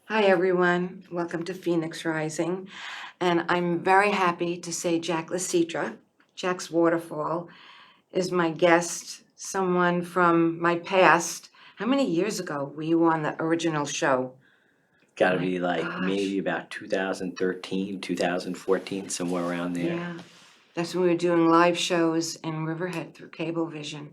Hi, everyone. Welcome to Phoenix Rising. And I'm very happy to say Jack Licitra, Jack's Waterfall, is my guest, someone from my past. How many years ago were you on the original show? Got to My be like gosh. maybe about 2013, 2014, somewhere around there. Yeah, that's when we were doing live shows in Riverhead through Cablevision.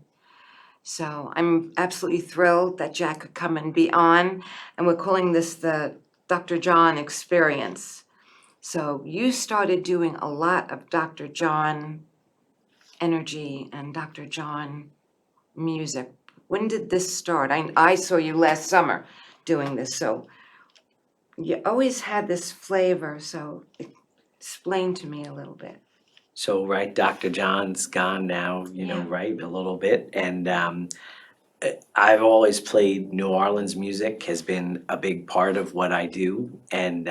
So I'm absolutely thrilled that Jack could come and be on. And we're calling this the Dr. John Experience. So you started doing a lot of Dr. John energy and Dr. John music. When did this start? I saw you last summer doing this, so you always had this flavor, so explain to me a little bit. So, right, Dr. John's gone now, Yeah. right, a little bit. And I've always played New Orleans music, has been a big part of what I do. And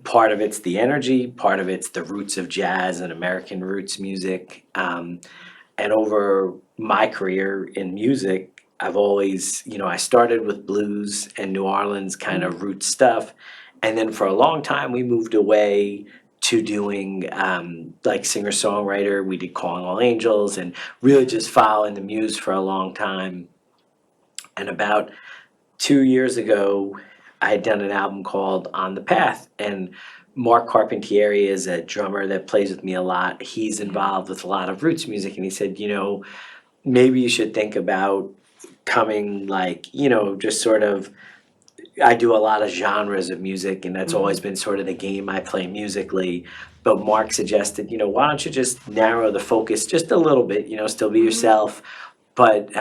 part of it's the energy, part of it's the roots of jazz and American roots music. And over my career in music, I've always, I started with blues and New Orleans kind of root stuff. And then for a long time, we moved away to doing like singer-songwriter. We did Calling All Angels and really just following the muse for a long time. And about 2 years ago, I had done an album called On the Path. And Mark Carpentieri is a drummer that plays with me a lot. He's involved with a lot of roots music. And he said, maybe you should think about coming like, just sort of, I do a lot of genres of music and that's always been sort of the game I play musically. But Mark suggested, why don't you just narrow the focus just a little bit, still be yourself. But,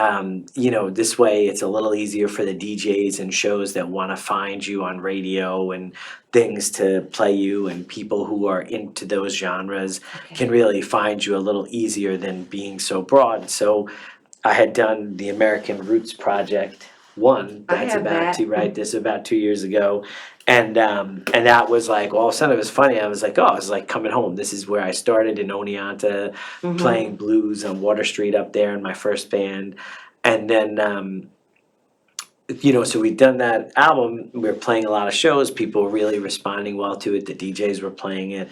this way it's a little easier for the DJs and shows that want to find you on radio and things to play you, and people who are into those genres can really find you a little easier than being so broad. So I had done the American Roots Project one. I That's have about that. to right. This is about 2 years ago, and that was like all of a sudden it was funny. I was like, oh, I was like coming home. This is where I started in Oneonta, playing blues on Water Street up there in my first band, and then so we'd done that album. We were playing a lot of shows. People were really responding well to it. The DJs were playing it.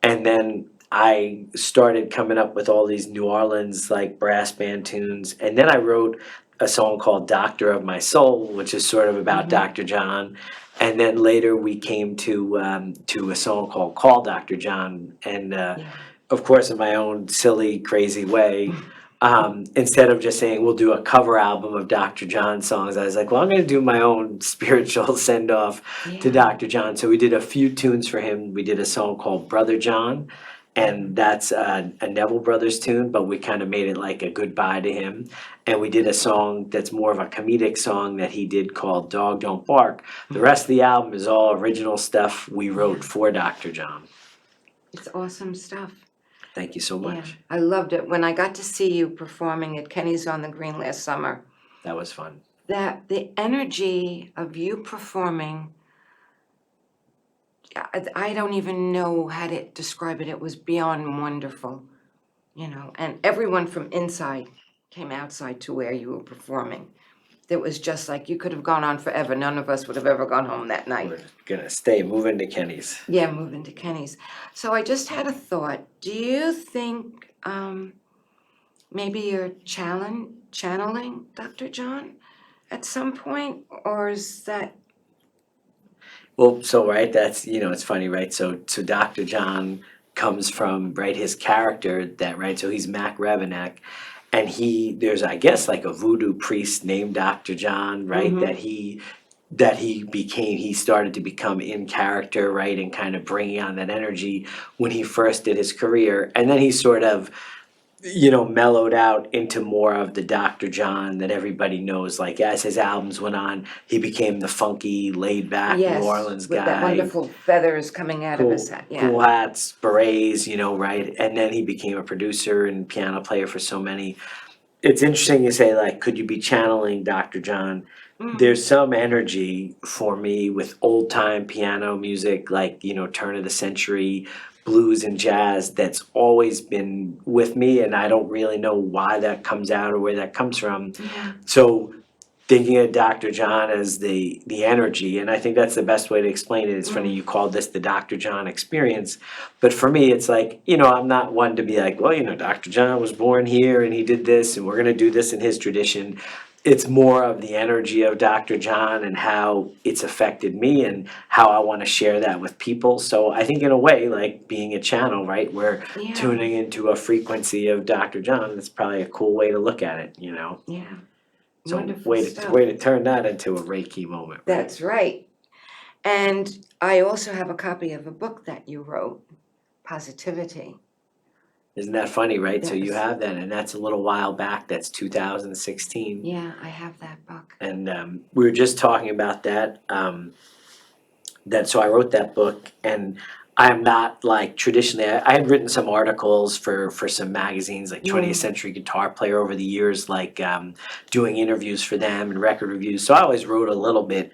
And then I started coming up with all these New Orleans like brass band tunes. And then I wrote a song called Doctor of My Soul, which is sort of about Dr. John. And then later we came to a song called Call Dr. John. And of course, in my own silly, crazy way, instead of just saying we'll do a cover album of Dr. John songs, I was like, well, I'm going to do my own spiritual send off to Dr. John. So we did a few tunes for him. We did a song called Brother John, and that's a Neville Brothers tune, but we kind of made it like a goodbye to him. And we did a song that's more of a comedic song that he did called Dog Don't Bark. The rest of the album is all original stuff we wrote for Dr. John. It's awesome stuff. Thank you so Yeah, much. I loved it. When I got to see you performing at Kenny's on the Green last summer, That was fun. that the energy of you performing, I don't even know how to describe it. It was beyond wonderful, and everyone from inside came outside to where you were performing. It was just like you could have gone on forever. None of us would have ever gone home that night. We're gonna stay moving to Kenny's. Yeah, moving to Kenny's. So I just had a thought. Do you think maybe you're channeling Dr. John at some point, or is that? Well, so right, that's it's funny, right? So Dr. John comes from right his character that right. So he's Mac Revenak, and there's I guess like a voodoo priest named Dr. John, right? He started to become in character, right, and kind of bringing on that energy when he first did his career, and then he sort of mellowed out into more of the Dr. John that everybody knows. Like as his albums went on, he became the funky, laid back New Orleans with guy. that wonderful feathers coming out of his hat. Yeah. Cool hats, berets, right? And then he became a producer and piano player for so many. It's interesting you say, like, could you be channeling Dr. John? There's some energy for me with old time piano music, like, turn of the century blues and jazz that's always been with me, and I don't really know why that comes out or where that comes from. Yeah. So thinking of Dr. John as the energy, and I think that's the best way to explain it. It's funny you called this the Dr. John experience, but for me, it's like, I'm not one to be like, well, Dr. John was born here and he did this, and we're gonna do this in his tradition. It's more of the energy of Dr. John and how it's affected me and how I want to share that with people. So I think in a way, like being a channel, right? We're Yeah. tuning into a frequency of Dr. John. It's probably a cool way to look at it, Yeah. So Wonderful way stuff. to turn that into a Reiki moment. Right? That's right. And I also have a copy of a book that you wrote, Positivity. Isn't that funny, right? So you Yes. have that, and that's a little while back. That's 2016. Yeah, I have that book. And we were just talking about that. So I wrote that book, and I'm not like traditionally. I had written some articles for some magazines, like 20th Century Guitar Player, over the years, like doing interviews for them and record reviews. So I always wrote a little bit.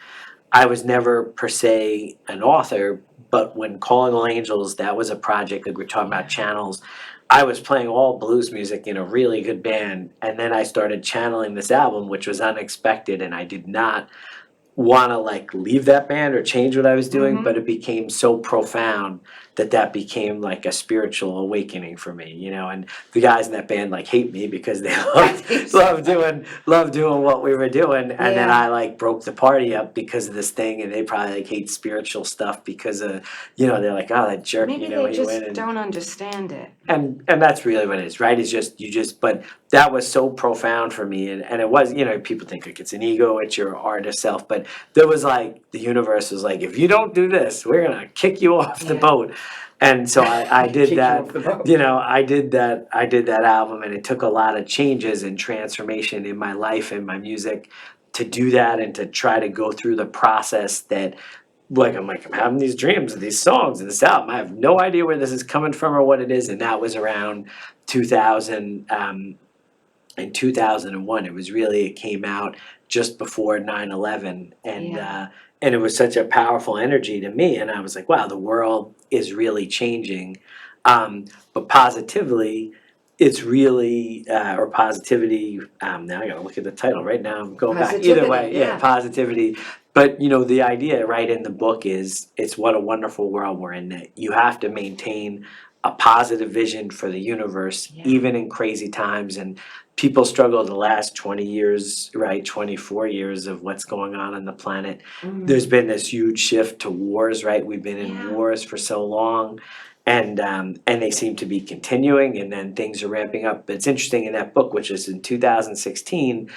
I was never per se an author, but when Calling All Angels, that was a project, like we're talking about channels. I was playing all blues music in a really good band, and then I started channeling this album, which was unexpected, and I did not want to like leave that band or change what I was doing, but it became so profound that became like a spiritual awakening for me, and the guys in that band like hate me because they love doing what we were doing, and then Yeah. I like broke the party up because of this thing, and they probably like hate spiritual stuff because of they're like, oh, that jerk, Maybe he they just went and don't understand it. and that's really what it is, right? It's just but that was so profound for me, and it was, people think like it's an ego, it's your artist self, but there was like the universe was like, if you don't do this, we're gonna kick you off the boat. And so I did Kick you that, off the boat. I did that album, and it took a lot of changes and transformation in my life and my music to do that and to try to go through the process that I'm having these dreams and these songs and this album. I have no idea where this is coming from or what it is. And that was around 2000, in 2001. It came out just before 9/11, and it was such a powerful energy to me. And I was like, wow, the world is really changing. But positively, it's really, or positivity, now I gotta look at the title right now. I'm going back. Either Positivity, way, yeah. positivity. But the idea right in the book is it's what a wonderful world we're in, that you have to maintain a positive vision for the universe, even in crazy times. And people struggle the last 20 years, right? 24 years of what's going on the planet. There's been this huge shift to wars, right? We've been in wars for so long. And they seem to be continuing, and then things are ramping up. But it's interesting in that book, which is in 2016,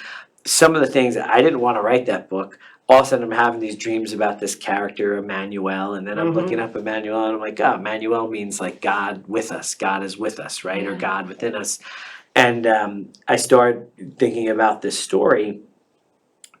some of the things that I didn't want to write that book. All of a sudden, I'm having these dreams about this character, Emmanuel, and then I'm looking up Emmanuel, and I'm like, oh, Emmanuel means like God with us. God is with us, right? Or God within us. And I started thinking about this story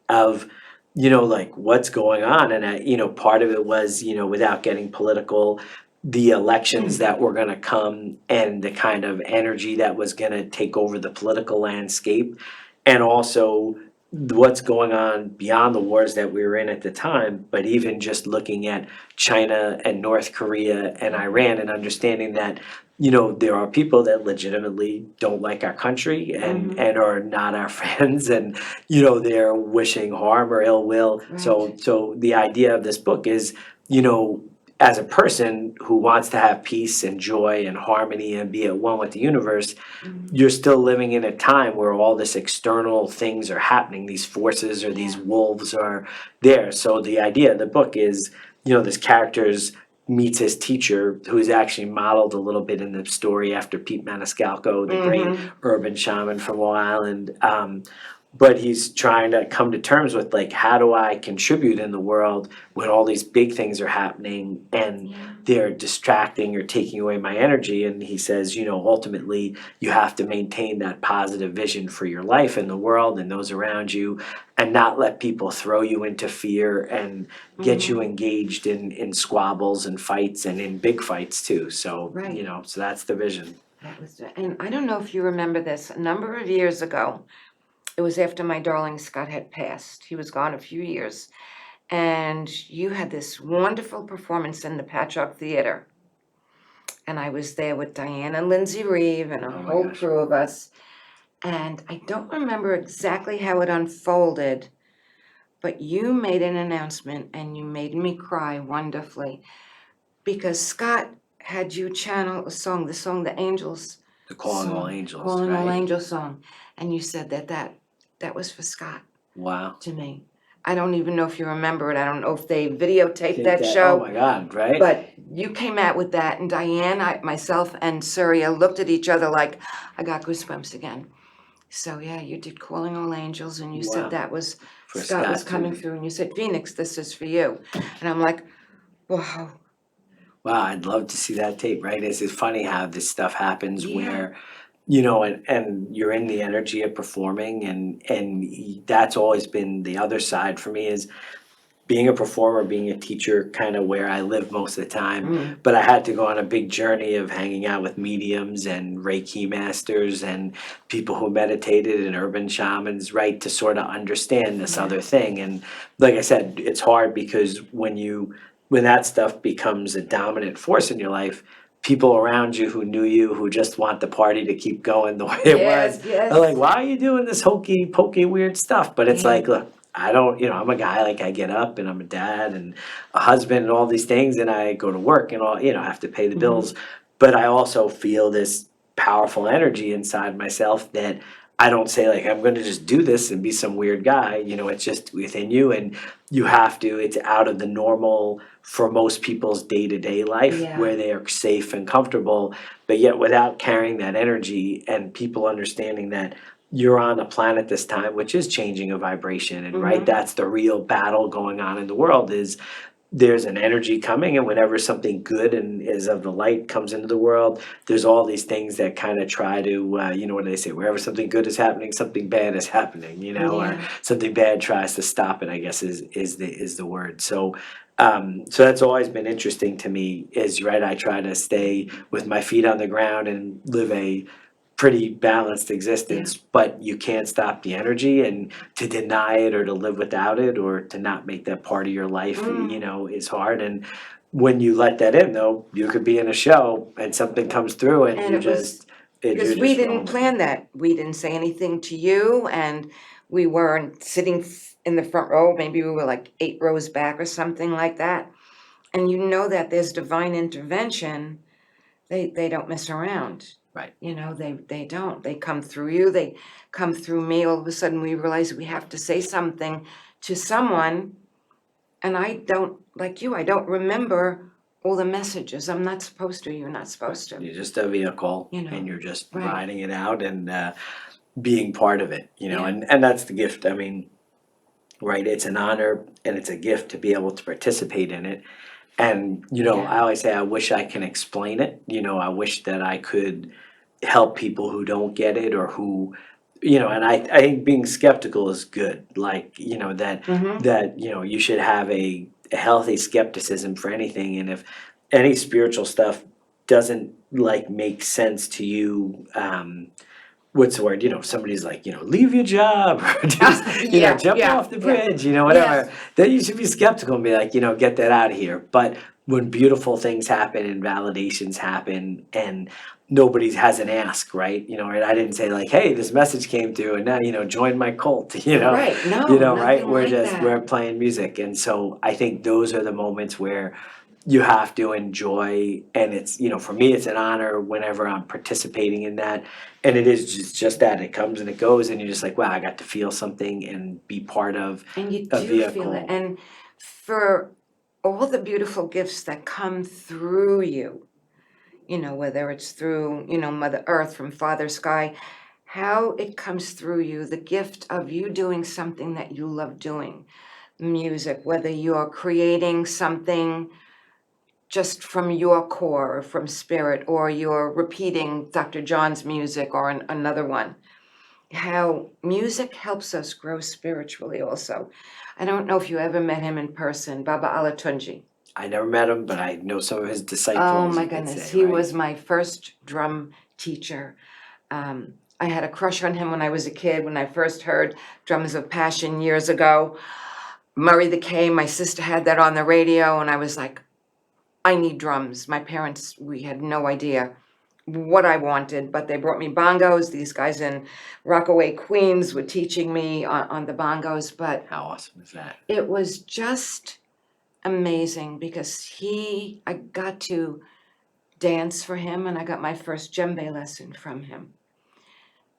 of, like what's going on. And, part of it was, without getting political, the elections that were going to come and the kind of energy that was going to take over the political landscape. And also what's going on beyond the wars that we were in at the time, but even just looking at China and North Korea and Iran and understanding that, there are people that legitimately don't like our country and are not our friends, and, they're wishing harm or ill will. Right. So the idea of this book is, as a person who wants to have peace and joy and harmony and be at one with the universe, you're still living in a time where all this external things are happening, these forces or these wolves are there. So the idea of the book is, this character's meets his teacher, who is actually modeled a little bit in the story after Pete Maniscalco, the great urban shaman from Long Island. But he's trying to come to terms with, like, how do I contribute in the world when all these big things are happening and they're distracting or taking away my energy? And he says, ultimately you have to maintain that positive vision for your life and the world and those around you, and not let people throw you into fear and get you engaged in squabbles and fights, and in big fights too. So, so that's the vision. And I don't know if you remember this, a number of years ago, it was after my darling Scott had passed. He was gone a few years. And you had this wonderful performance in the Patchogue Theater. And I was there with Diane and Lindsay Reeve and a Oh my whole gosh. crew of us. And I don't remember exactly how it unfolded, but you made an announcement and you made me cry wonderfully because Scott had you channel a song, the song The Angels. The Calling All Song, Angels, Calling All right? Angels song. And you said that was for Scott Wow. to me. I don't even know if you remember it. I don't know if they videotaped Take that Oh show. my God, right? But you came out with that, and Diane, myself, and Surya looked at each other like, I got goosebumps again. So yeah, you did Calling All Angels, and you Wow. said that was For Scott was Scott, coming too. through, and you said, Phoenix, this is for you. And I'm like, wow. Wow, I'd love to see that tape, right? It's funny how this stuff happens Yeah. where, you know, and you're in the energy of performing, and that's always been the other side for me is being a performer, being a teacher, kind of where I live most of the time. But I had to go on a big journey of hanging out with mediums and Reiki masters and people who meditated and urban shamans, right, to sort of understand this other thing. And like I said, it's hard because when that stuff becomes a dominant force in your life, people around you who knew you, who just want the party to keep going the way it was, Yes. are like, why are you doing this hokey pokey weird stuff? But it's Yeah. like, look, I don't, I'm a guy, like I get up and I'm a dad and a husband and all these things and I go to work and all, I have to pay the bills. But I also feel this powerful energy inside myself that I don't say like, I'm gonna just do this and be some weird guy, it's just within you and you have to, it's out of the normal for most people's day-to-day life Yeah. where they are safe and comfortable, but yet without carrying that energy and people understanding that you're on a planet this time, which is changing a vibration, and right, that's the real battle going on in the world is there's an energy coming, and whenever something good and is of the light comes into the world, there's all these things that kind of try to, what do they say? Wherever something good is happening, something bad is happening, or something bad tries to stop it, I guess is the word. So that's always been interesting to me is, right, I try to stay with my feet on the ground and live a pretty balanced existence, but you can't stop the energy, and to deny it or to live without it or to not make that part of your life, is hard. And when you let that in though, you could be in a show and something comes through and And you it was just, because we didn't plan that. We didn't say anything to you, and we weren't sitting in the front row. Maybe we were like 8 rows back or something like that. And you know that there's divine intervention. They don't mess around. Right. They don't. They come through you. They come through me. All of a sudden, we realize we have to say something to someone. And I don't, like you, I don't remember all the messages. I'm not supposed to. You're not supposed to. You're just a vehicle and you're just riding it out and being part of it, and that's the gift. I mean, right, it's an honor and it's a gift to be able to participate in it. And, I always say, I wish I can explain it, I wish that I could help people who don't get it or who, and I think being skeptical is good, like, that, you should have a healthy skepticism for anything. And if any spiritual stuff doesn't like make sense to you, what's the word? Somebody's like, leave your job or just, jump off the bridge, whatever. Yes. Then you should be skeptical and be like, get that out of here. But when beautiful things happen and validations happen and nobody has an ask, right? Right? I didn't say like, hey, this message came through and now, join my cult, Right. No, right? nothing We're like just, that. we're playing music. And so I think those are the moments where you have to enjoy, and it's, for me, it's an honor whenever I'm participating in that. And it is just that, it comes and it goes, and you're just like, wow, I got to feel something and be part of And you a do feel it. vehicle. And for all the beautiful gifts that come through you, whether it's through, Mother Earth from Father Sky, how it comes through you, the gift of you doing something that you love doing, music, whether you're creating something just from your core or from spirit, or you're repeating Dr. John's music or another one. How music helps us grow spiritually also. I don't know if you ever met him in person, Baba Alatunji. I never met him, but I know some of his disciples. Oh my you could goodness, say, he right? was my first drum teacher. I had a crush on him when I was a kid, when I first heard Drums of Passion years ago. Murray the K, my sister had that on the radio, and I was like, I need drums. My parents, we had no idea what I wanted, but they brought me bongos. These guys in Rockaway, Queens were teaching me on the bongos, but How awesome is that? it was just amazing because I got to dance for him and I got my first djembe lesson from him.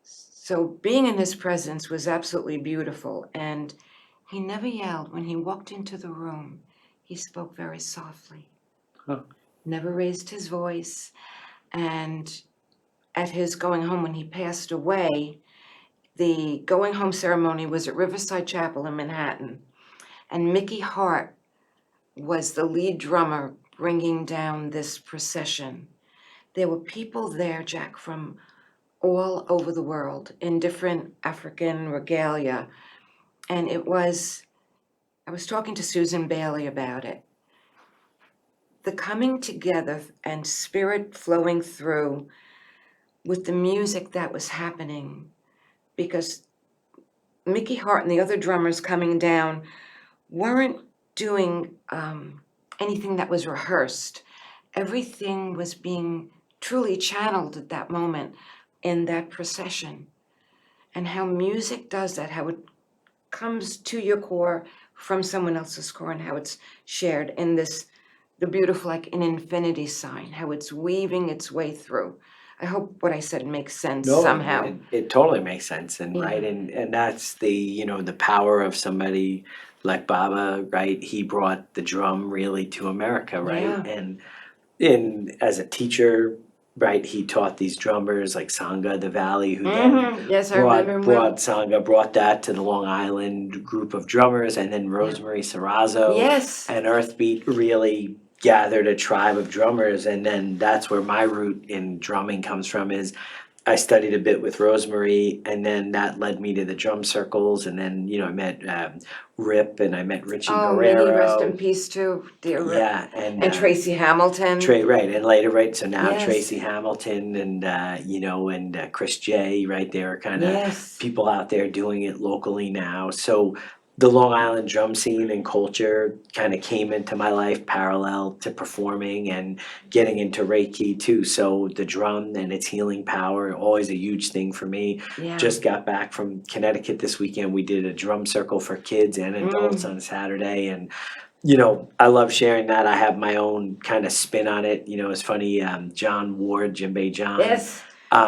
So being in his presence was absolutely beautiful, and he never yelled. When he walked into the room, he spoke very softly, never raised his voice, and at his going home when he passed away, the going home ceremony was at Riverside Chapel in Manhattan, and Mickey Hart was the lead drummer bringing down this procession. There were people there, Jack, from all over the world in different African regalia. And I was talking to Susan Bailey about it. The coming together and spirit flowing through with the music that was happening, because Mickey Hart and the other drummers coming down weren't doing anything that was rehearsed. Everything was being truly channeled at that moment in that procession. And how music does that, how it comes to your core from someone else's core, and how it's shared in the beautiful, like an infinity sign, how it's weaving its way through. I hope what I said makes sense somehow. It totally makes sense, and Yeah. right, and that's the the power of somebody like Baba, right? He brought the drum really to America, right? Yeah. And as a teacher, right, he taught these drummers like Sangha, the Valley, who then Yes, I remember him well. brought Sangha, brought that to the Long Island group of drummers, and then Rosemary Serrazzo Yes. and Earthbeat really gathered a tribe of drummers, and then that's where my root in drumming comes from. Is I studied a bit with Rosemary, and then that led me to the drum circles, and then I met Rip, and I met Richie Oh, Guerrero. may he rest in peace too, dear Rip. Yeah, And Tracy Hamilton. Right, and later, right, so now Yes. Tracy Hamilton and and Chris J, right, there are kind of Yes. people out there doing it locally now. So the Long Island drum scene and culture kind of came into my life parallel to performing and getting into Reiki too. So the drum and its healing power, always a huge thing for me. Yeah. Just got back from Connecticut this weekend. We did a drum circle for kids and adults on Saturday, and I love sharing that. I have my own kind of spin on it. It's funny, John Ward, Djembe John. Yes.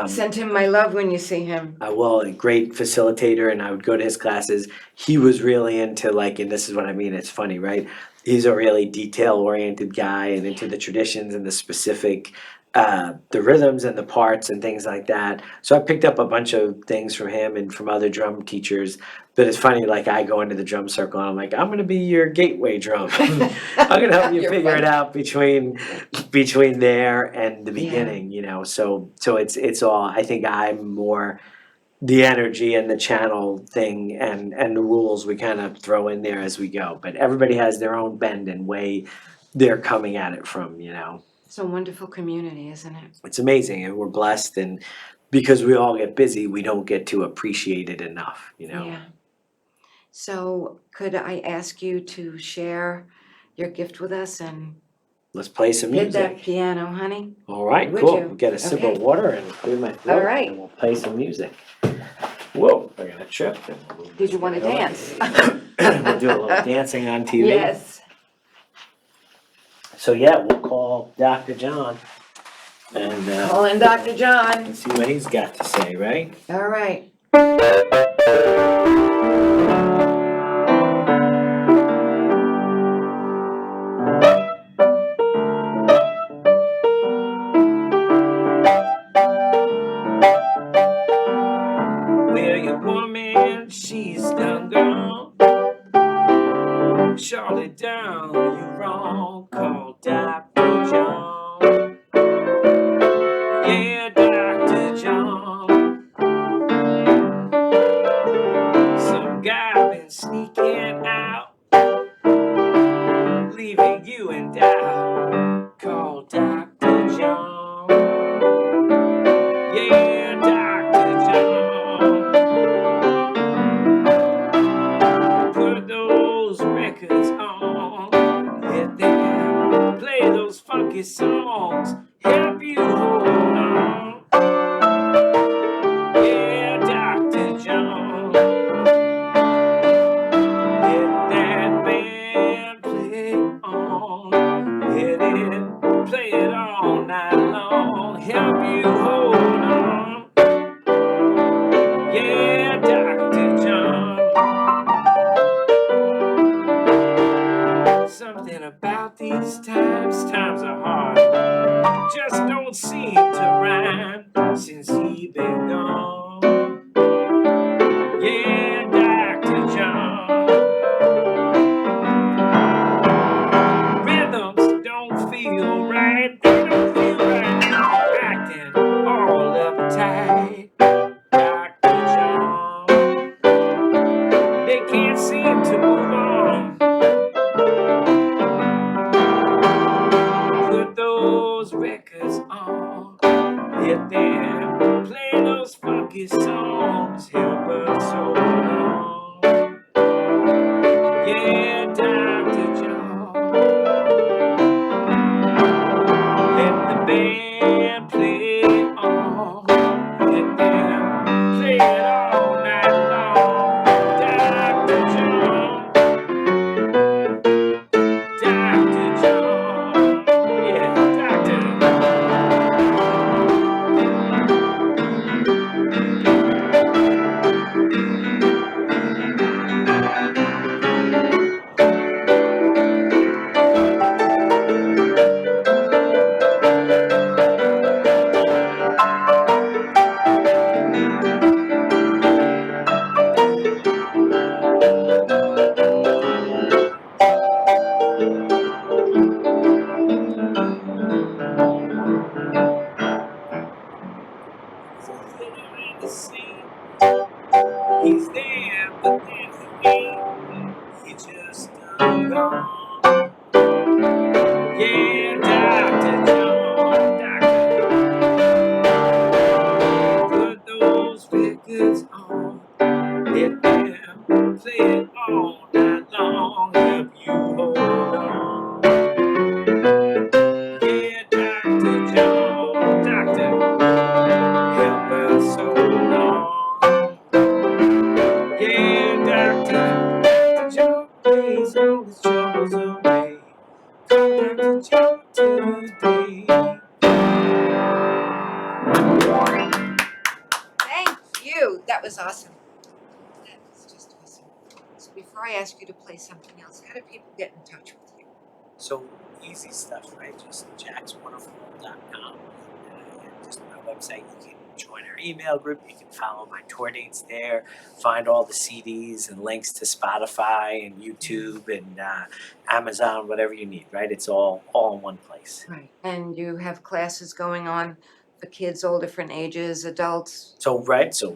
Send him my love when you see him. Well, a great facilitator, and I would go to his classes. He was really into and this is what I mean, it's funny, right? He's a really detail-oriented guy and into the traditions and the specific, the rhythms and the parts and things like that. So I picked up a bunch of things from him and from other drum teachers. But it's funny, like I go into the drum circle and I'm like, I'm gonna be your gateway drum. I'm gonna help you figure it out between there and the beginning, So it's all. I think I'm more the energy and the channel thing and the rules we kind of throw in there as we go. But everybody has their own bend and way they're coming at it from. It's a wonderful community, isn't it? It's amazing, and we're blessed, and because we all get busy, we don't get to appreciate it enough. Yeah. So could I ask you to share your gift with us and Let's play some hit music. that piano, honey? All right, Would cool. you? We'll get a sip Okay. of water and clear my throat. All right. And we'll play some music. Whoa, I got a trip. Did you want to dance? We'll do a little dancing on TV. Yes. So yeah, we'll call Dr. John and Call in Dr. John. see what he's got to say, right? All right. Well, your woman, she's done gone. Surely down, you wrong. Call Dr. John. Yeah, Dr. John. Some guy been sneaking out, leaving you in doubt. Call Dr. John. Yeah, Dr. John. Put those records on, let them play those funky songs, help you hold on. Something about these times are hard. Just don't seem to rhyme since he been gone. Yeah, Dr. John. Rhythms don't feel right. They don't feel right. Acting all uptight. Dr. John. They can't seem to move on. Put those records on. Let them play those funky songs. Help us hold on. Yeah, Dr. John. Let the band play on. Let them play it all night long. Dr. John. Dr. John. Yeah, Dr. He's there, but then he ain't. He just done gone. Yeah, Dr. John, Doctor. Put those records on. Let them play it all night long. Help you hold on. Yeah, Dr. John, Doctor. Help us hold on. Yeah, Dr. John plays all his troubles away. Come Dr. John today. Thank you. That was awesome. That was just awesome. So before I ask you to play something else, how do people get in touch with you? So easy stuff, right? Just jackswaterfall.com. And just my website. You can join our email group. You can follow my tour dates there. Find all the CDs and links to Spotify and YouTube and Amazon, whatever you need, right? It's all in one place. Right. And you have classes going on for kids, all different ages, adults. So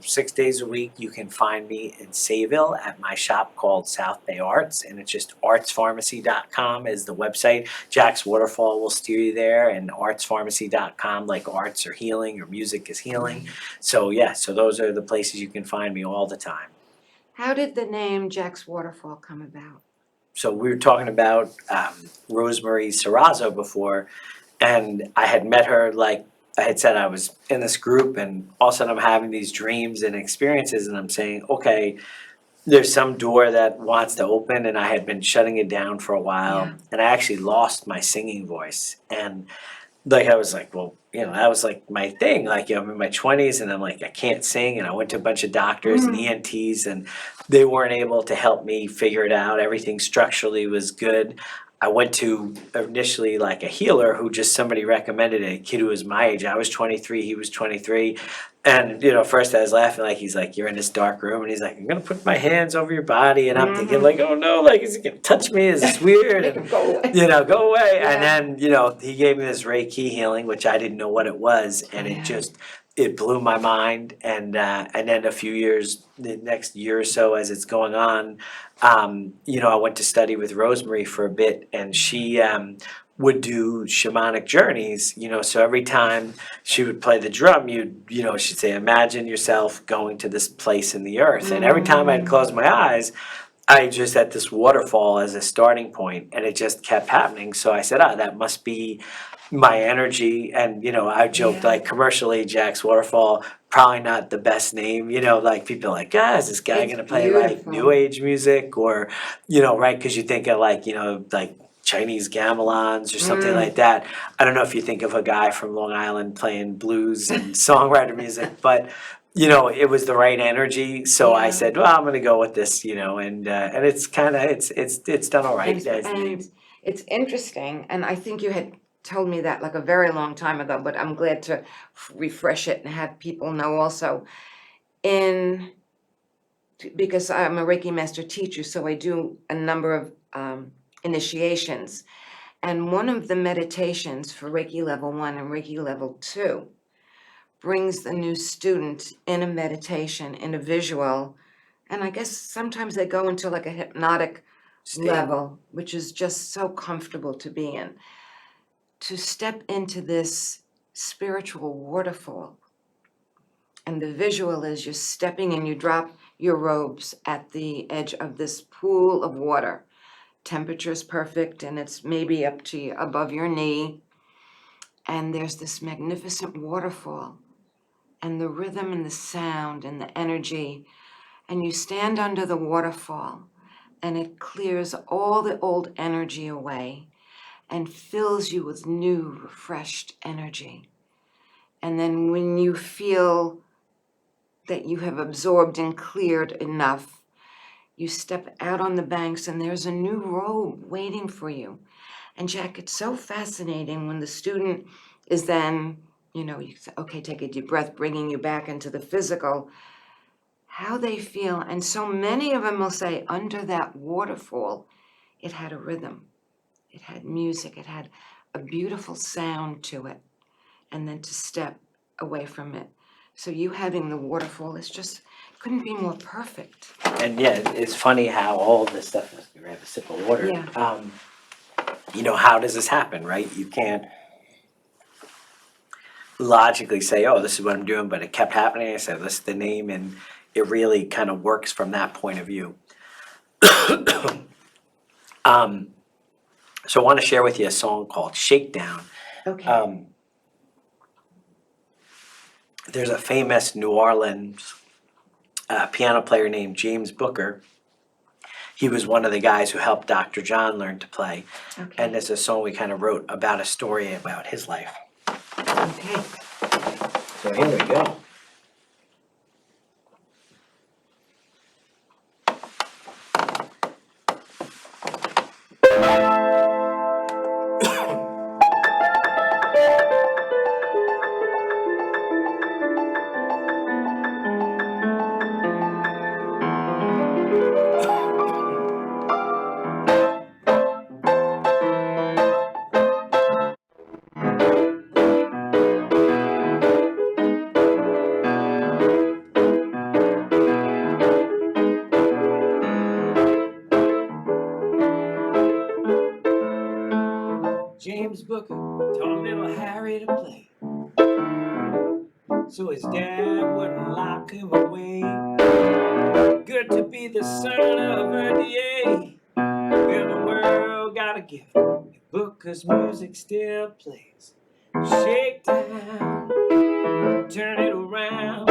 6 days a week you can find me in Sayville at my shop called South Bay Arts, and it's just artspharmacy.com is the website. Jack's Waterfall will steer you there, and artspharmacy.com, like arts are healing or music is healing. So those are the places you can find me all the time. How did the name Jack's Waterfall come about? So we were talking about Rosemary Serrazzo before, and I had met her, like I had said, I was in this group, and all of a sudden I'm having these dreams and experiences, and I'm saying, okay, there's some door that wants to open, and I had been shutting it down for a while, Yeah. and I actually lost my singing voice. And like I was like, well, that was like my thing. Like, I'm in my 20s, and I'm like, I can't sing. And I went to a bunch of doctors and ENTs, and they weren't able to help me figure it out. Everything structurally was good. I went to initially like a healer who just somebody recommended a kid who was my age. I was 23, he was 23. And, first I was laughing, like, he's like, you're in this dark room. And he's like, I'm going to put my hands over your body. And I'm thinking like, oh no, like, is he going to touch me? Is this weird? And, Go away. go away. Yeah. And then, he gave me this Reiki healing, which I didn't know what it was. And it blew my mind. And then the next year or so as it's going on, I went to study with Rosemary for a bit, and she would do shamanic journeys, so every time she would play the drum, she'd say, imagine yourself going to this place in the earth. And every time I'd close my eyes, I just had this waterfall as a starting point, and it just kept happening. So I said, that must be my energy. And, I joked like commercially, Jack's Waterfall, probably not the best name, like people are like, is this guy It's going to play like beautiful. new age music or, right? Because you think of like, like Chinese gamelons or something like that. I don't know if you think of a guy from Long Island playing blues and songwriter music, but it was the right energy. So I said, well, I'm going to go with this, and it's kind of, it's done all right. And it's interesting, and I think you had told me that like a very long time ago, but I'm glad to refresh it and have people know also. In Because I'm a Reiki master teacher, so I do a number of initiations. And one of the meditations for Reiki level 1 and Reiki level 2 brings the new student in a meditation, in a visual, and I guess sometimes they go into like a hypnotic level, which is just so comfortable to be in. To step into this spiritual waterfall. And the visual is you're stepping and you drop your robes at the edge of this pool of water. Temperature is perfect and it's maybe up to above your knee. And there's this magnificent waterfall and the rhythm and the sound and the energy. And you stand under the waterfall and it clears all the old energy away and fills you with new, refreshed energy. And then when you feel that you have absorbed and cleared enough, you step out on the banks and there's a new robe waiting for you. And Jack, it's so fascinating when the student is then, you say, okay, take a deep breath, bringing you back into the physical, how they feel. And so many of them will say, under that waterfall, it had a rhythm, it had music, it had a beautiful sound to it. And then to step away from it. So you having the waterfall is just, couldn't be more perfect. And yeah, it's funny how all this stuff, you have a sip of water. Yeah. How does this happen, right? You can't logically say, oh, this is what I'm doing, but it kept happening. I said, this is the name, and it really kind of works from that point of view. So I want to share with you a song called Shakedown. Okay. There's a famous New Orleans piano player named James Booker. He was one of the guys who helped Dr. John learn to play. Okay. And there's a song we kind of wrote about a story about his life. Okay. So here we go. James Booker taught little Harry to play, so his dad wouldn't lock him away. Good to be the son of a DA, where the world got a gift, Booker's music still plays. Shake down, turn it around.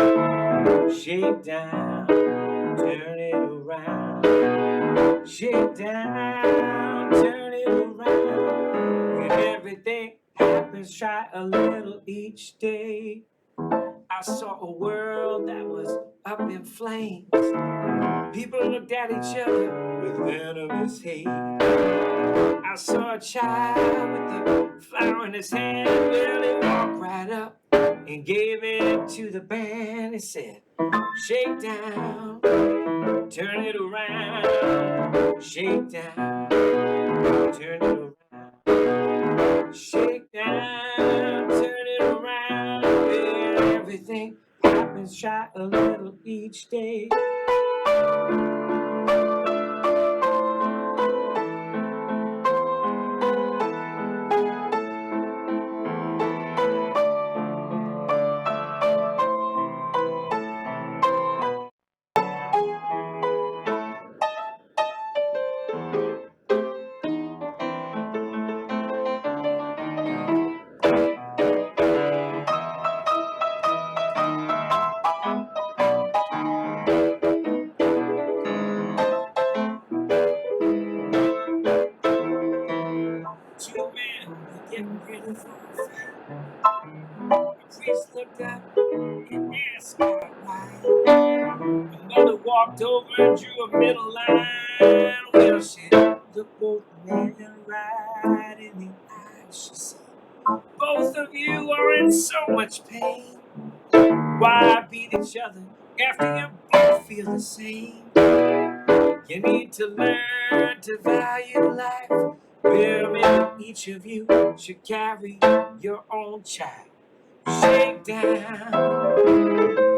Shake down, turn it around. Shake down, turn it around. When everything happens, try a little each day. I saw a world that was up in flames. People looked at each other with venomous hate. I saw a child with a flower in his hand. Well, he walked right up and gave it to the band. He said, shake down, turn it around. Shake down, turn it around. Shake down, turn it around. When everything happens, try a little each day. Two men were getting ready for a fight. The priest looked up and asked God why. The mother walked over and drew a middle line. Well, she looked both men right. she said. Both of you are in so much pain. Why beat each other after you both feel the same? You need to learn to value life. Women, each of you should carry your own child. Shake down,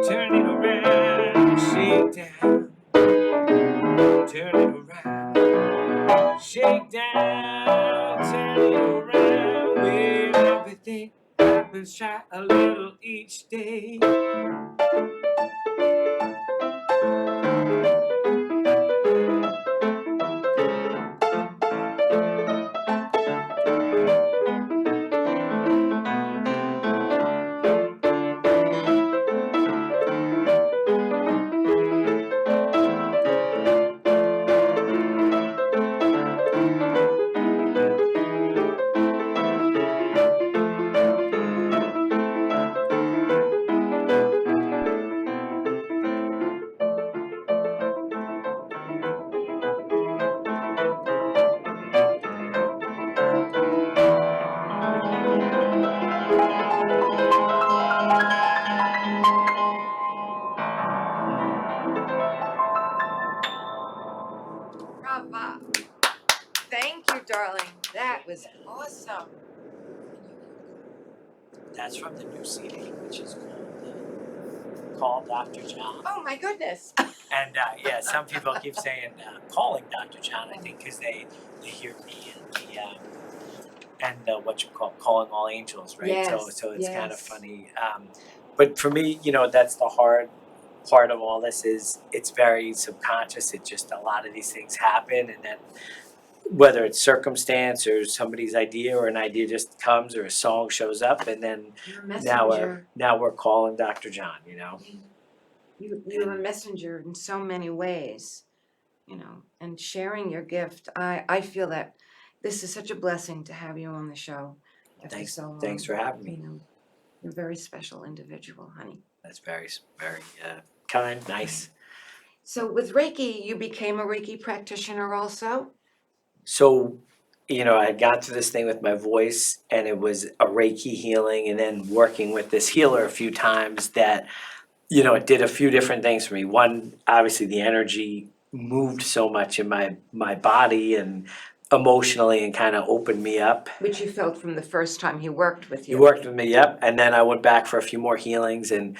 turn it around. Shake down, turn it around. Shake down, turn it around. With everything happens, try a little each day. Brava. Thank you, darling. That was awesome. That's from the new CD, which is called Dr. John. Oh my goodness. And yeah, some people keep saying calling Dr. John, I think, because they hear me and what you call calling all angels, right? Yes, so it's kind of yes. funny. But for me, that's the hard part of all this is it's very subconscious. It just a lot of these things happen, and then whether it's circumstance or somebody's idea or an idea just comes or a song shows up, and then You're a now messenger. we're calling Dr. John, You're a messenger in so many ways, and sharing your gift. I feel that this is such a blessing to have you on the show after Thanks, so long. thanks for having me. You're a very special individual, honey. That's very, very kind, nice. So with Reiki, you became a Reiki practitioner also? So, I got to this thing with my voice, and it was a Reiki healing, and then working with this healer a few times that, it did a few different things for me. One, obviously the energy moved so much in my body and emotionally and kind of opened me up. Which you felt from the first time he worked with you. He worked with me, yep. And then I went back for a few more healings, and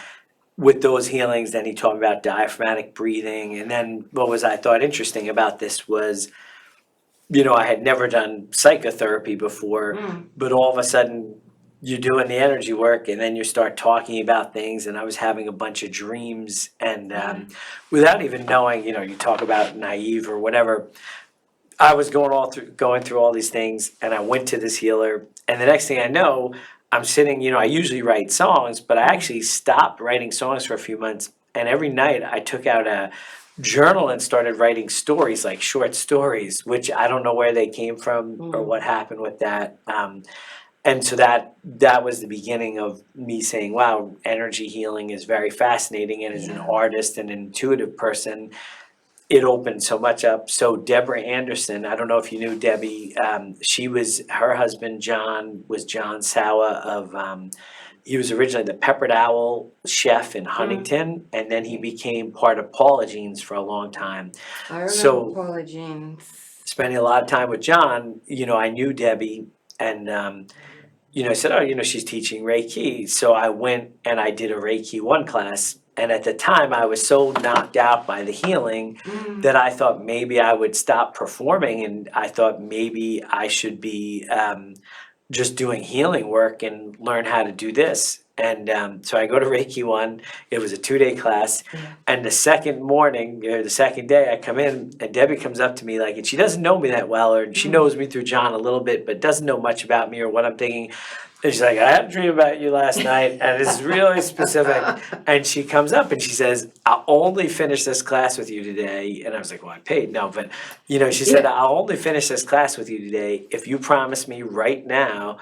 with those healings, then he taught me about diaphragmatic breathing. And then I thought interesting about this was, I had never done psychotherapy before, but all of a sudden you're doing the energy work and then you start talking about things, and I was having a bunch of dreams, and without even knowing, you talk about naive or whatever, I was going through all these things, and I went to this healer, and the next thing I know, I'm sitting, I usually write songs, but I actually stopped writing songs for a few months, and every night I took out a journal and started writing stories, like short stories, which I don't know where they came from or what happened with that. And so that was the beginning of me saying, wow, energy healing is very fascinating, and as an artist and an intuitive person, it opened so much up. So Deborah Anderson, I don't know if you knew Debbie, her husband John was John Sawa of, he was originally the Peppered Owl chef in Huntington, and then he became part of Paula Jean's for a long time. I remember So Paula Jean's. spending a lot of time with John, I knew Debbie, and I said, oh, she's teaching Reiki. So I went and I did a Reiki 1 class. And at the time, I was so knocked out by the healing that I thought maybe I would stop performing, and I thought maybe I should be just doing healing work and learn how to do this. And so I go to Reiki 1. It was a 2-day class. And the second morning, or the second day, I come in, and Debbie comes up to me, and she doesn't know me that well, or she knows me through John a little bit, but doesn't know much about me or what I'm thinking. And she's like, I had a dream about you last night, and it's really specific. And she comes up and she says, I'll only finish this class with you today. And I was like, well, I paid. No, but, she said, I'll only finish this class with you today if you promise me right now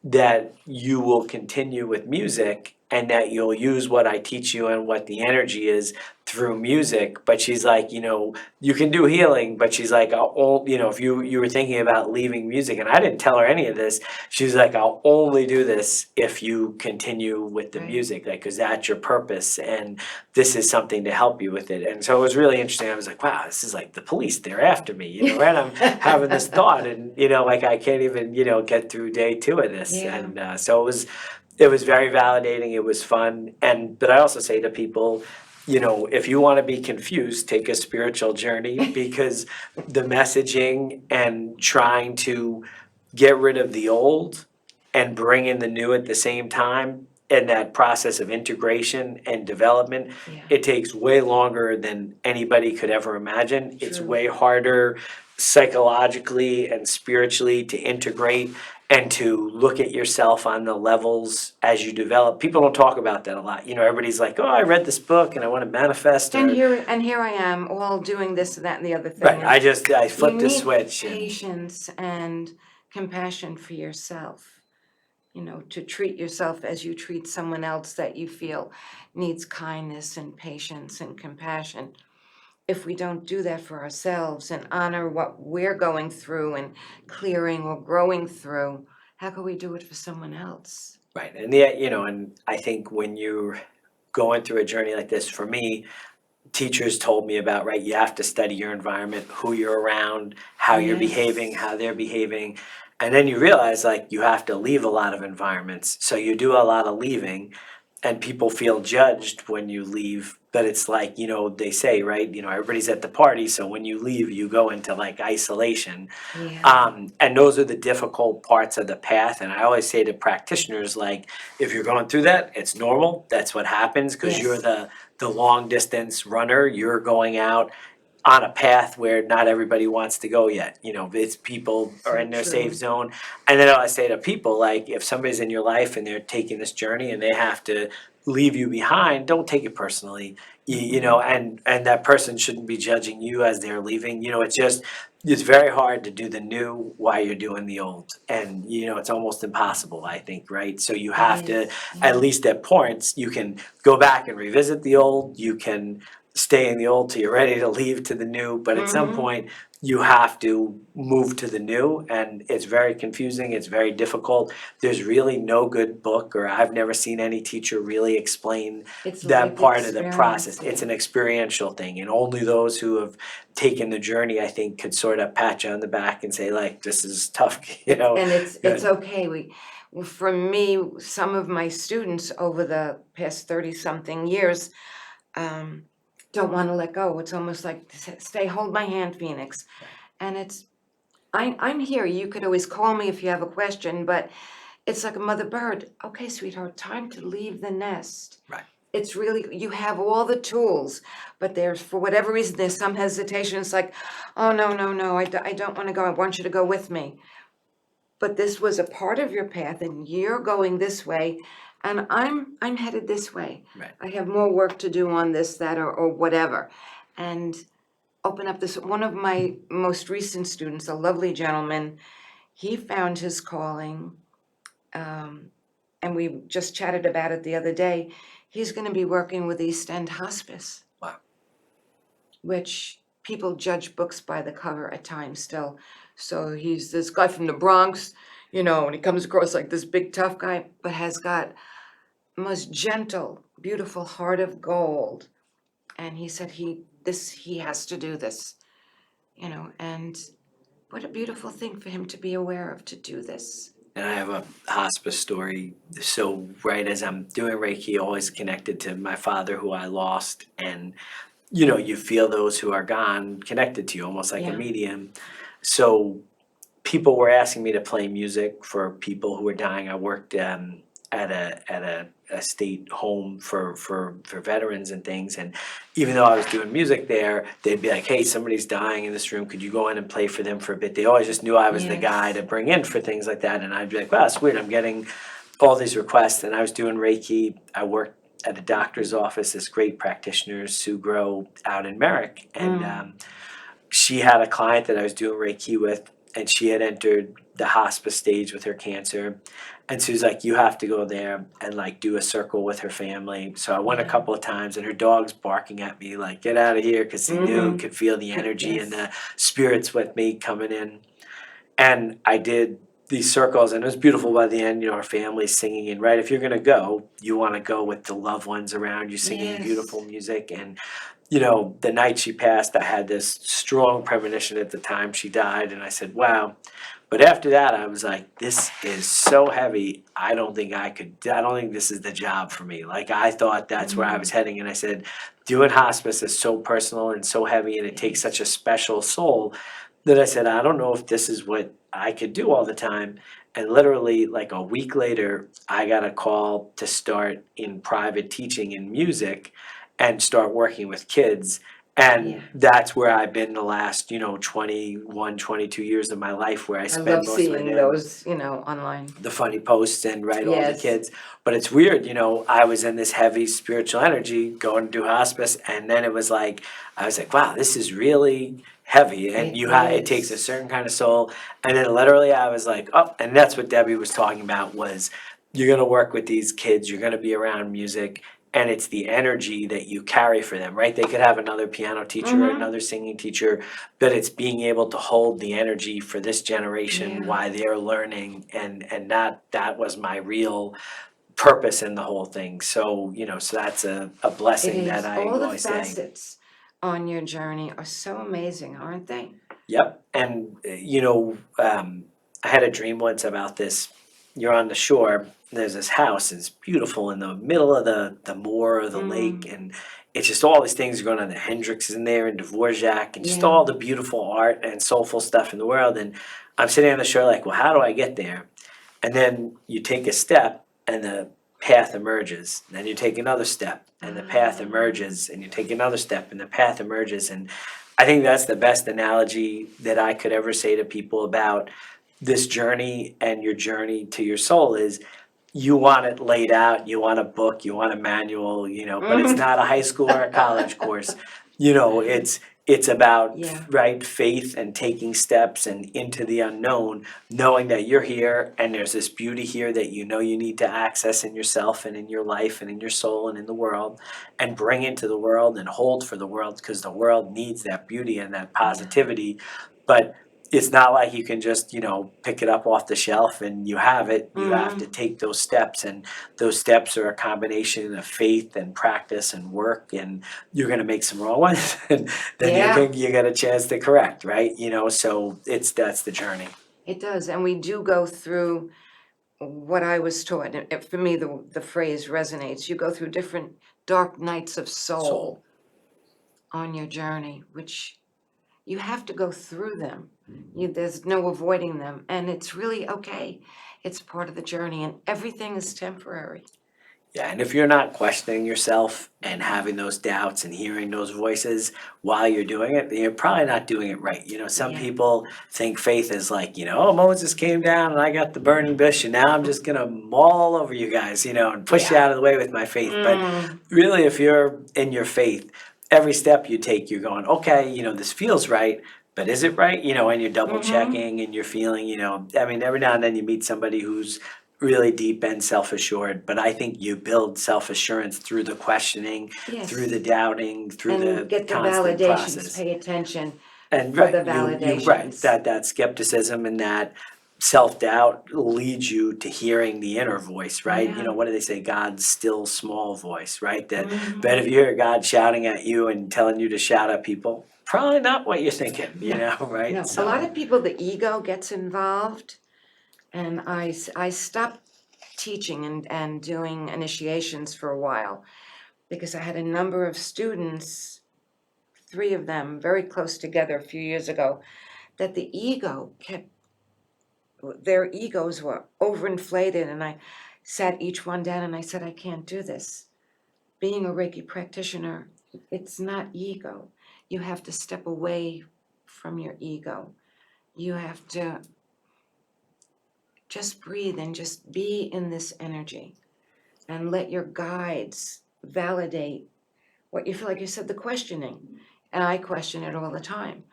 that you will continue with music and that you'll use what I teach you and what the energy is through music. But she's like, you know, you can do healing, but she's like, you know, if you were thinking about leaving music, and I didn't tell her any of this, she's like, I'll only do this if you continue with the Right. music, like, because that's your purpose, and this is something to help you with it. And so it was really interesting. I was like, wow, this is like the police, they're after me, you know, and I'm having this thought, and, you know, like I can't even, you know, get through day 2 of this. Yeah. And so it was very validating, it was fun. But I also say to people, you know, if you want to be confused, take a spiritual journey, because the messaging and trying to get rid of the old and bring in the new at the same time, and that process of integration and development, Yeah. it takes way longer than anybody could ever imagine. It's True. way harder psychologically and spiritually to integrate and to look at yourself on the levels as you develop. People don't talk about that a lot. You know, everybody's like, oh, I read this book and I want to manifest. And Or, here I am, all doing this and that and the other thing. right, and I flipped you a need switch. And, patience and compassion for yourself. You know, to treat yourself as you treat someone else that you feel needs kindness and patience and compassion. If we don't do that for ourselves and honor what we're going through and clearing or growing through, how can we do it for someone else? right, and yeah, you know, and I think when you're going through a journey like this, for me, teachers told me about, right, you have to study your environment, who you're around, how you're Yes. behaving, how they're behaving. And then you realize, like, you have to leave a lot of environments. So you do a lot of leaving, and people feel judged when you leave. But it's like, you know, they say, right, you know, everybody's at the party, so when you leave, you go into like isolation. Yeah. And those are the difficult parts of the path. And I always say to practitioners, like, if you're going through that, it's normal. That's what happens, because you're Yes. the long distance runner. You're going out on a path where not everybody wants to go yet. You know, it's people are So in their true. safe zone. And then I say to people, like, if somebody's in your life and they're taking this journey and they have to leave you behind, don't take it personally. You know, and that person shouldn't be judging you as they're leaving. You know, it's very hard to do the new while you're doing the old. And, you know, it's almost impossible, I think, right? So you have to, It is, at yeah. least at points, you can go back and revisit the old, you can stay in the old till you're ready to leave to the new, but at some Mhm. point, you have to move to the new, and it's very confusing, it's very difficult. There's really no good book, or I've never seen any teacher really explain It's that lived part of the experience. process. It's an experiential thing, and only those who have taken the journey, I think, could sort of pat you on the back and say, like, this is tough, you know? And it's okay. For me, some of my students over the past 30-something years don't want to let go. It's almost like, stay, hold my hand, Phoenix. And I'm here. You could always call me if you have a question, but it's like a mother bird. Okay, sweetheart, time to leave the nest. Right. It's really, you have all the tools, but there's, for whatever reason, there's some hesitation. It's like, oh, no, I don't want to go. I want you to go with me. But this was a part of your path, and you're going this way, and I'm headed this way. Right. I have more work to do on this, that, or whatever. And open up this, one of my most recent students, a lovely gentleman, he found his calling, and we just chatted about it the other day. He's going to be working with East End Hospice. Wow. Which people judge books by the cover at times still. So he's this guy from the Bronx, you know, and he comes across like this big tough guy, but has got most gentle, beautiful heart of gold. And he said he has to do this, you know, and what a beautiful thing for him to be aware of, to do this. And I have a hospice story. So right as I'm doing Reiki, always connected to my father, who I lost. And, you know, you feel those who are gone connected to you, almost like Yeah. a medium. So people were asking me to play music for people who were dying. I worked at a state home for veterans and things. And even though I was doing music there, they'd be like, hey, somebody's dying in this room. Could you go in and play for them for a bit? They always just knew I was the Yes. guy to bring in for things like that. And I'd be like, wow, it's weird. I'm getting all these requests. And I was doing Reiki. I worked at a doctor's office, this great practitioner, Sue Grow, out in Merrick. And she had a client that I was doing Reiki with, and she had entered the hospice stage with her cancer. And so he's like, you have to go there and like do a circle with her family. So I went a Yeah. couple of times and her dog's barking at me like, get out of here, because he knew, could feel the energy and the spirits with me coming in. And I did these circles and it was beautiful by the end, you know, our family's singing. And right, if you're gonna go, you wanna go with the loved ones around you singing Yes. beautiful music. And you know, the night she passed, I had this strong premonition at the time she died, and I said, wow. But after that, I was like, this is so heavy. I don't think this is the job for me. Like, I thought that's where I was heading, and I said, doing hospice is so personal and so heavy, and it takes such a special soul that I said, I don't know if this is what I could do all the time. And literally, like a week later, I got a call to start in private teaching in music and start working with kids. And Yeah. that's where I've been the last, you know, 21, 22 years of my life, where I I spend love most of my seeing day. those, online. The funny posts and all the Yes. kids. But it's weird, you know, I was in this heavy spiritual energy going to do hospice, and then it was like, I was like, wow, this is really heavy, and it takes a certain kind of soul. And then literally I was like, oh, and that's what Debbie was talking about, was you're gonna work with these kids, you're gonna be around music, and it's the energy that you carry for them, right? They could have another piano teacher or another singing teacher, but it's being able to hold the energy for this generation Yeah. while they're learning, and that was my real purpose in the whole thing. So, you know, so that's a It blessing that is. I All the always say. facets on your journey are so amazing, aren't they? Yep, and you know, I had a dream once about this. You're on the shore, there's this house, and it's beautiful in the middle of the moor or the lake, and it's just all these things going on. The Hendrix is in there and Dvorak, and just Yeah. all the beautiful art and soulful stuff in the world. And I'm sitting on the shore like, well, how do I get there? And then you take a step and the path emerges. Then you take another step and the path emerges, and you take another step and the path emerges. And I think that's the best analogy that I could ever say to people about this journey and your journey to your soul is, you want it laid out, you want a book, you want a manual, you know, but it's not a high school or a college course. You know, it's about Yeah. right, faith and taking steps and into the unknown, knowing that you're here and there's this beauty here that you know you need to access in yourself and in your life and in your soul and in the world, and bring into the world and hold for the world, because the world needs that beauty and that positivity. But it's not like you can just, you know, pick it up off the shelf and you have it. You have to take those steps, and those steps are a combination of faith and practice and work, and you're gonna make some wrong ones, and then Yeah. you get a chance to correct, right? You know, so that's the journey. It does, and we do go through what I was taught. For me, the phrase resonates. You go through different dark nights of soul on your journey, which you have to go through them. There's no avoiding them, and it's really okay. It's part of the journey, and everything is temporary. Yeah, and if you're not questioning yourself and having those doubts and hearing those voices while you're doing it, then you're probably not doing it right. You know, some Yeah. people think faith is like, you know, oh, Moses came down and I got the burning bush, and now I'm just gonna maul all over you guys, you know, and push you out of the way with my faith. But really, if you're in your faith, every step you take, you're going, okay, you know, this feels right, but is it right? You know, and you're double checking and you're feeling, you know, I mean, every now and then you meet somebody who's really deep and self-assured, but I think you build self-assurance through the questioning, Yes. through the doubting, through And the get the constant validations, process. pay attention And for right, the right, validations. that skepticism and that self-doubt leads you to hearing the inner voice, right? You Yeah. know, what do they say? God's still small voice, right? That bet if you hear God shouting at you and telling you to shout at people, probably not what you're thinking, you know, right? No, a lot of people, the ego gets involved, and I stopped teaching and doing initiations for a while because I had a number of students, 3 of them very close together a few years ago, that their egos were overinflated, and I sat each one down and I said, I can't do this. Being a Reiki practitioner, it's not ego. You have to step away from your ego. You have to just breathe and just be in this energy and let your guides validate what you feel. Like you said, the questioning, and I question it all the time.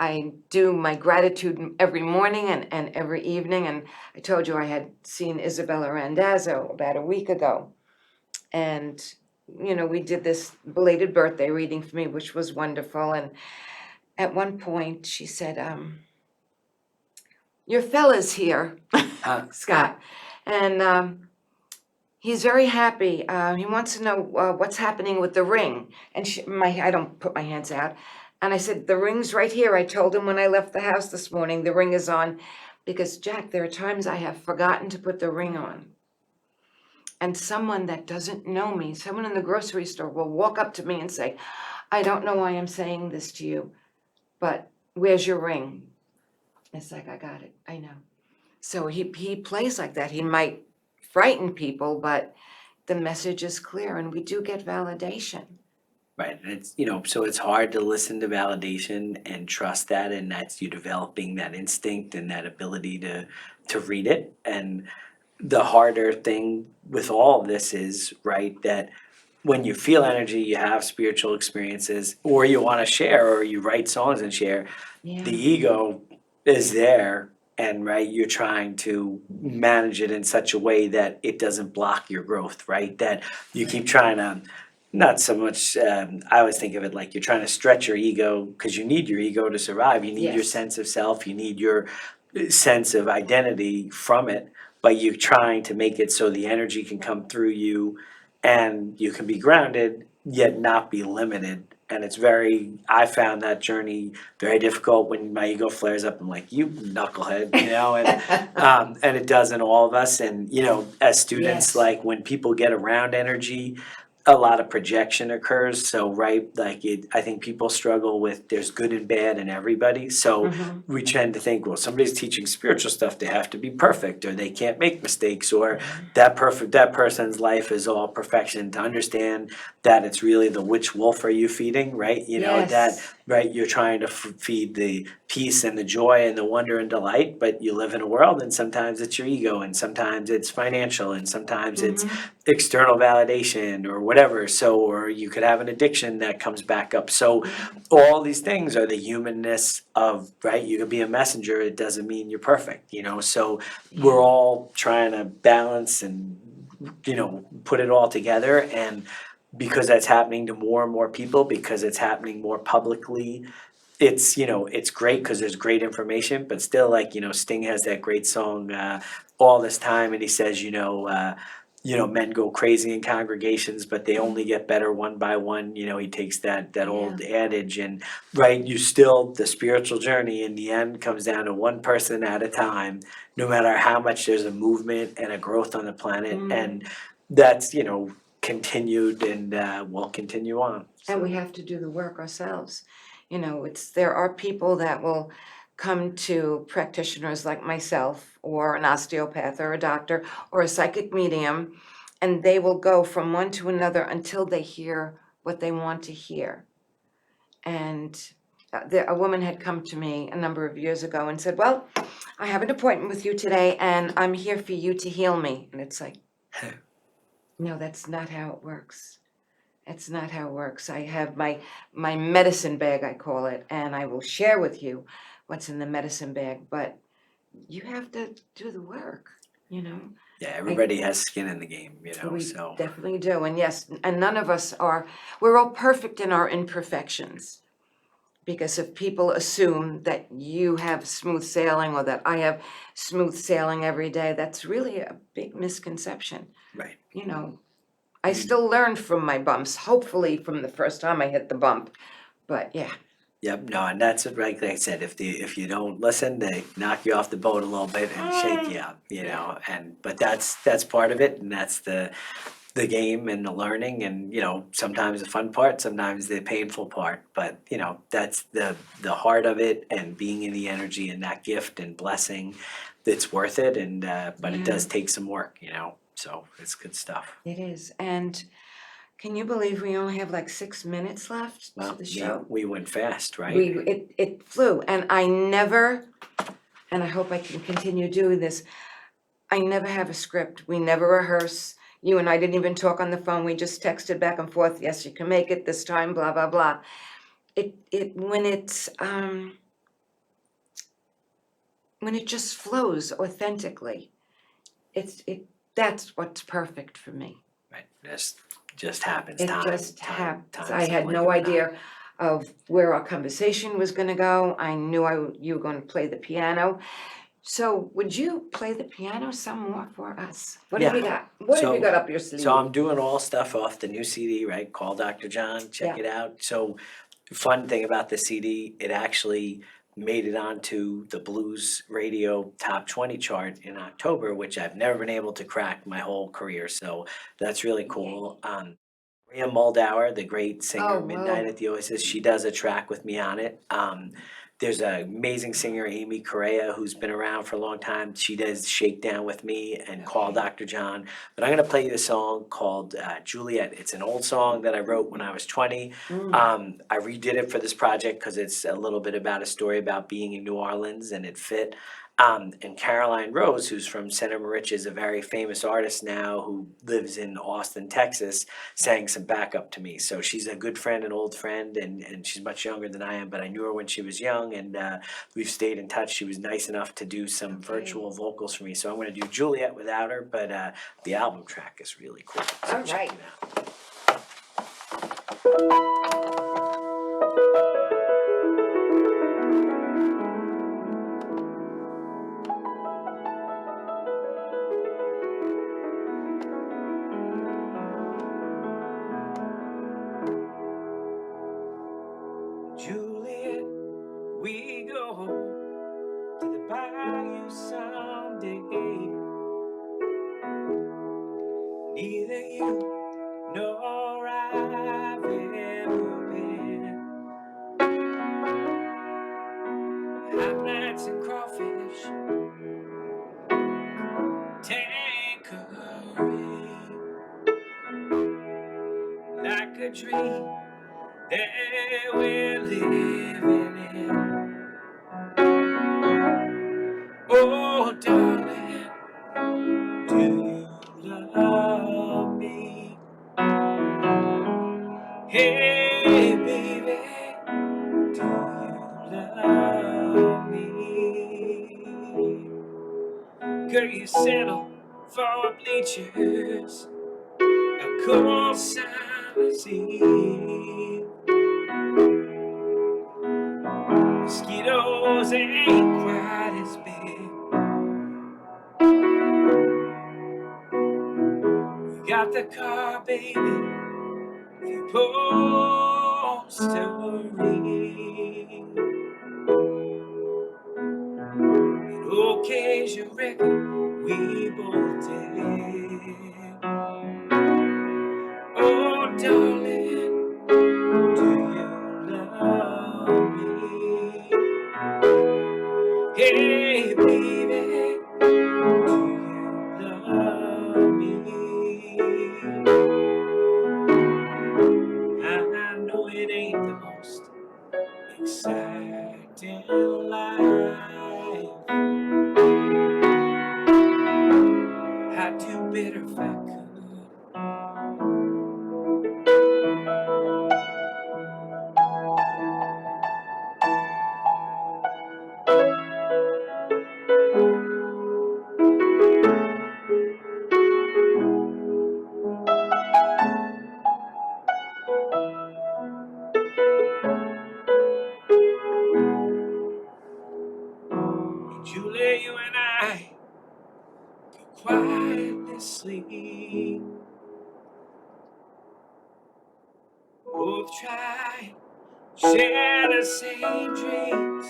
I do my gratitude every morning and every evening, and I told you I had seen Isabella Randazzo about a week ago. And, you know, we did this belated birthday reading for me, which was wonderful. And at one point she said, your fella's here, Scott. And he's very happy. He wants to know what's happening with the ring. And I don't put my hands out. And I said, the ring's right here. I told him when I left the house this morning, the ring is on. Because, Jack, there are times I have forgotten to put the ring on. And someone that doesn't know me, someone in the grocery store will walk up to me and say, I don't know why I'm saying this to you, but where's your ring? It's like, I got it, I know. So he plays like that. He might frighten people, but the message is clear and we do get validation. Right, and it's, so it's hard to listen to validation and trust that, and that's you developing that instinct and that ability to read it. And the harder thing with all of this is, right, that when you feel energy, you have spiritual experiences, or you wanna share, or you write songs and share, Yeah. the ego is there, and right, you're trying to manage it in such a way that it doesn't block your growth, right? That you keep trying to, not so much, I always think of it like you're trying to stretch your ego, cause you need your ego to survive, you need your Yes. sense of self, you need your sense of identity from it, but you're trying to make it so the energy can come through you and you can be grounded, yet not be limited. And it's I found that journey very difficult when my ego flares up. I'm like, you knucklehead, and it does in all of us. And, as students, Yes. like when people get around energy, a lot of projection occurs. So, right, I think people struggle with there's good and bad in everybody. So we tend to think, well, somebody's teaching spiritual stuff, they have to be perfect, or they can't make mistakes, or that person's life is all perfection. To understand that it's really the which wolf are you feeding, right? Yes. That right, you're trying to feed the peace and the joy and the wonder and delight, but you live in a world, and sometimes it's your ego, and sometimes it's financial, and sometimes it's external validation or whatever. So, or you could have an addiction that comes back up. So all these things are the humanness of, right, you could be a messenger, it doesn't mean you're perfect, so we're all trying to balance and put it all together. And because that's happening to more and more people, because it's happening more publicly, it's great because there's great information, but still, like, Sting has that great song, All This Time, and he says, men go crazy in congregations, but they only get better one by one. He takes that old adage, and right, the spiritual journey in the end comes down to one person at a time, no matter how much there's a movement and a growth on the planet, and that's, continued and will continue on. And we have to do the work ourselves. There are people that will come to practitioners like myself, or an osteopath, or a doctor, or a psychic medium, and they will go from one to another until they hear what they want to hear. And a woman had come to me a number of years ago and said, well, I have an appointment with you today, and I'm here for you to heal me. And it's like, no, that's not how it works. It's not how it works. I have my medicine bag, I call it, and I will share with you what's in the medicine bag, but you have to do the work. Yeah, everybody has skin in the game, We so. definitely do. And yes, and none of us we're all perfect in our imperfections. Because if people assume that you have smooth sailing, or that I have smooth sailing every day, that's really a big misconception. Right. I still learn from my bumps, hopefully from the first time I hit the bump, but yeah. Yep, no, and that's what, like I said, if you don't listen, they knock you off the boat a little bit and shake you up, but that's part of it, and that's the game and the learning, and sometimes the fun part, sometimes the painful part, but that's the heart of it, and being in the energy and that gift and blessing, it's worth it. And but it does take some work, so it's good stuff. It is. And can you believe we only have like 6 minutes left Well, to the show? we went fast, right? It flew, and I never, and I hope I can continue doing this, I never have a script. We never rehearse. You and I didn't even talk on the phone. We just texted back and forth. Yes, you can make it this time, blah, blah, blah. When it's when it just flows authentically. That's what's perfect for me. Right, just happens. It Time, just time, happens. time, I had no idea of where our conversation was gonna go. I knew you were gonna play the piano. So would you play the piano some more for us? What have you got? What have you got up your sleeve? So I'm doing all stuff off the new CD, right? Call Dr. John, check it out. So fun thing about the CD, it actually made it onto the Blues Radio Top 20 chart in October, which I've never been able to crack my whole career. So that's really cool. Maria Moldauer, the great singer, Oh, wow. Midnight at the Oasis, she does a track with me on it. There's an amazing singer, Amy Correa, who's been around for a long time. She does Shakedown with me and Call Dr. John. But I'm gonna play you a song called Juliet. It's an old song that I wrote when I was 20. I redid it for this project because it's a little bit about a story about being in New Orleans, and it fit. And Caroline Rose, who's from Center Rich, is a very famous artist now who lives in Austin, Texas, sang some backup to me. So she's a good friend, an old friend, and she's much younger than I am, but I knew her when she was young, and we've stayed in touch. She was nice enough to do some virtual vocals for me. So I'm going to do Juliet without her, but the album track is really cool. So All check right. it out. Juliet, we go to the bayou someday. Neither you nor I've ever been. Hot nights and crawfish, Tanqueray, like a dream that we're living in. Oh, darling, do you love me? Hey, baby, do you love me? Girl, you settle for bleachers a cold summer's eve. Mosquitoes ain't quite as big. We got the car, baby, the upholstery. An occasion record we both did. Oh, darling, do you love me? Hey, baby, do you love me? I know it ain't the most exciting life. I'd do better if I could. Julie, you and I could quietly sleep. Both try, share the same dreams.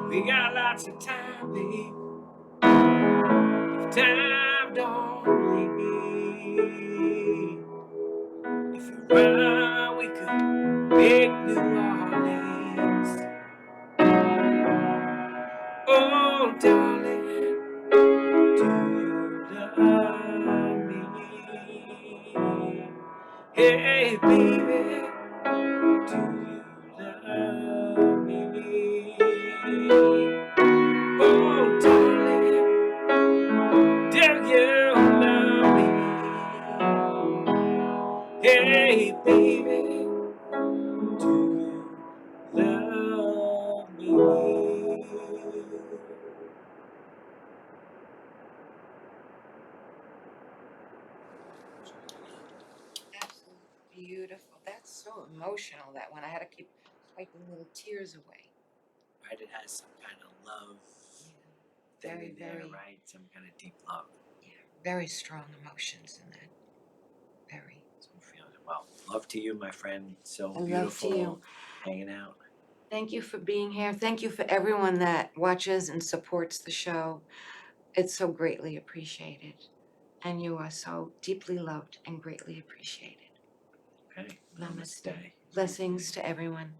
We got lots of time, babe. If time don't leave, if you run, we could make New Orleans. Oh, darling, do you love me? Hey, baby, do you love me? Oh, darling, do you love me? Hey, baby, do you love beautiful. That's so emotional, that one. I had to keep wiping little tears away. Right, it has some kind of love thing Very, in there, very, right? Some kind of deep love. yeah, very strong emotions in that. Very. So I'm feeling it. Well, love to you, my friend. So And love to beautiful you. hanging out. Thank you for being here. Thank you for everyone that watches and supports the show. It's so greatly appreciated. And you are so deeply loved and greatly appreciated. Okay. Namaste. Blessings to everyone.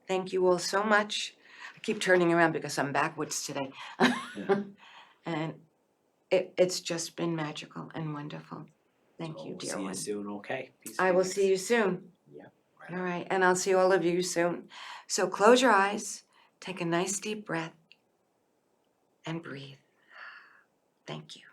Thank you all so much. I keep turning around because I'm backwards today. Yeah. And it's just been magical and wonderful. Thank So you, we'll dear see you one. soon, okay? Peace, I will Phoenix. see you soon. Yeah. Right All on. right, and I'll see all of you soon. So close your eyes, take a nice deep breath, and breathe. Thank you.